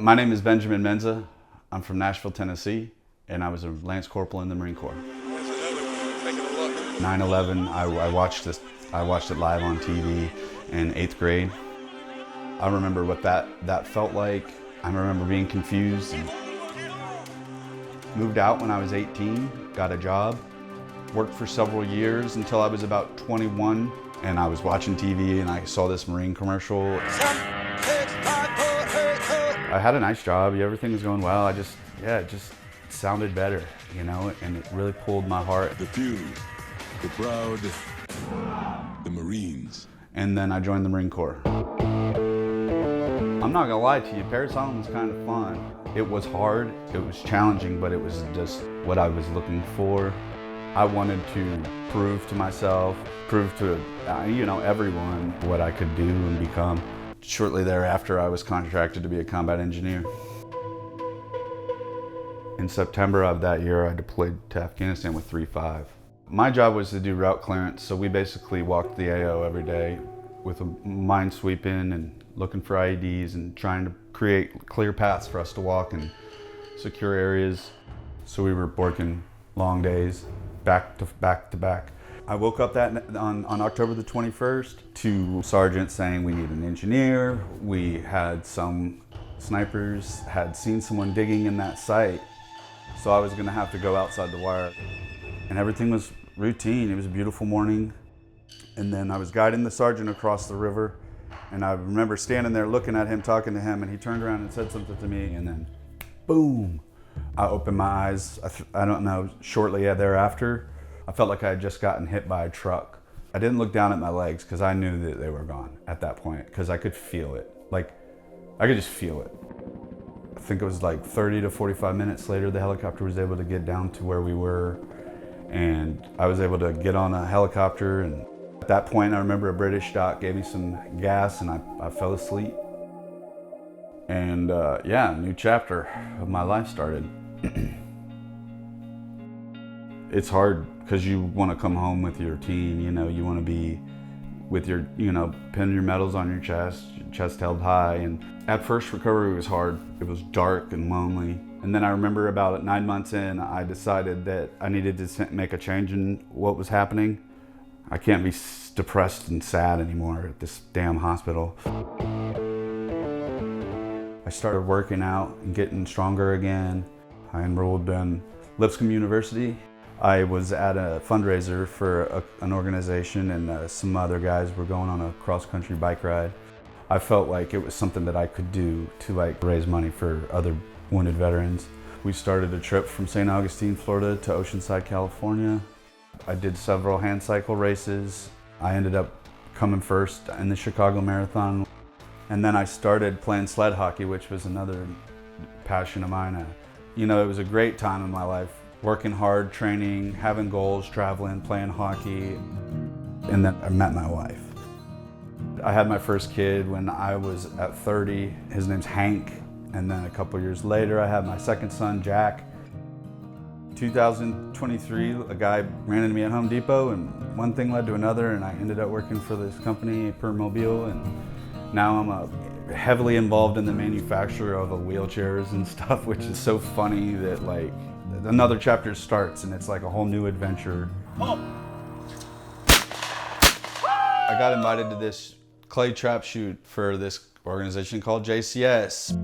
My name is Benjamin Maenza. I'm from Nashville, Tennessee, and I was a Lance Corporal in the Marine Corps. 9/11, I watched it live on TV in 8th grade. I remember what that felt like. I remember being confused. Moved out when I was 18, got a job, worked for several years until I was about 21, and I was watching TV and I saw this Marine commercial. I had a nice job, everything was going well. It just sounded better, and it really pulled my heart. The few, the proud, the Marines. And then I joined the Marine Corps. I'm not gonna lie to you, parasailing was kind of fun. It was hard, it was challenging, but it was just what I was looking for. I wanted to prove to myself, prove to everyone what I could do and become. Shortly thereafter, I was contracted to be a combat engineer. In September of that year, I deployed to Afghanistan with 3-5. My job was to do route clearance, so we basically walked the AO every day with a mine sweeping and looking for IEDs and trying to create clear paths for us to walk and secure areas. So we were working long days, back to back. I woke up on October the 21st to sergeant saying we need an engineer. We had some snipers, had seen someone digging in that site. So I was gonna have to go outside the wire. And everything was routine. It was a beautiful morning. And then I was guiding the sergeant across the river. And I remember standing there looking at him, talking to him, and he turned around and said something to me, and then boom, I opened my eyes. I don't know, shortly thereafter, I felt like I had just gotten hit by a truck. I didn't look down at my legs because I knew that they were gone at that point because I could feel it. Like, I could just feel it. I think it was like 30 to 45 minutes later, the helicopter was able to get down to where we were, and I was able to get on a helicopter. And at that point, I remember a British doc gave me some gas and I fell asleep. And a new chapter of my life started. It's hard because you want to come home with your team, you want to be with your, pin your medals on your chest held high. And at first, recovery was hard. It was dark and lonely. And then I remember about 9 months in, I decided that I needed to make a change in what was happening. I can't be depressed and sad anymore at this damn hospital. I started working out and getting stronger again. I enrolled in Lipscomb University. I was at a fundraiser for an organization, and some other guys were going on a cross-country bike ride. I felt like it was something that I could do to raise money for other wounded veterans. We started a trip from St. Augustine, Florida to Oceanside, California. I did several hand cycle races. I ended up coming first in the Chicago Marathon. And then I started playing sled hockey, which was another passion of mine. It was a great time in my life. Working hard, training, having goals, traveling, playing hockey. And then I met my wife. I had my first kid when I was at 30. His name's Hank. And then a couple years later, I had my second son, Jack. 2023, a guy ran into me at Home Depot, and one thing led to another, and I ended up working for this company, Permobile, and now I'm heavily involved in the manufacture of wheelchairs and stuff, which is so funny that another chapter starts and it's like a whole new adventure. Oh. I got invited to this clay trap shoot for this organization called JCS.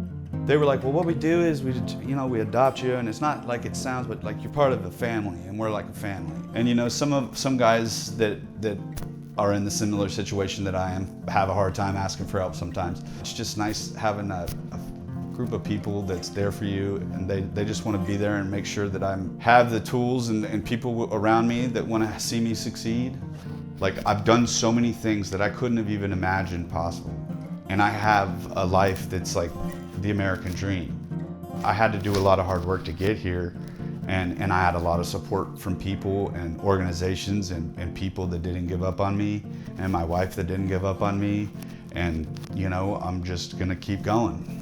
They were like, well, what we do is we adopt you, and it's not like it sounds, but like you're part of the family, and we're like a family. And some guys that are in the similar situation that I am have a hard time asking for help sometimes. It's just nice having a group of people that's there for you, and they just want to be there and make sure that I have the tools and people around me that want to see me succeed. Like, I've done so many things that I couldn't have even imagined possible. And I have a life that's like the American dream. I had to do a lot of hard work to get here, and I had a lot of support from people and organizations and people that didn't give up on me, and my wife that didn't give up on me. And I'm just gonna keep going.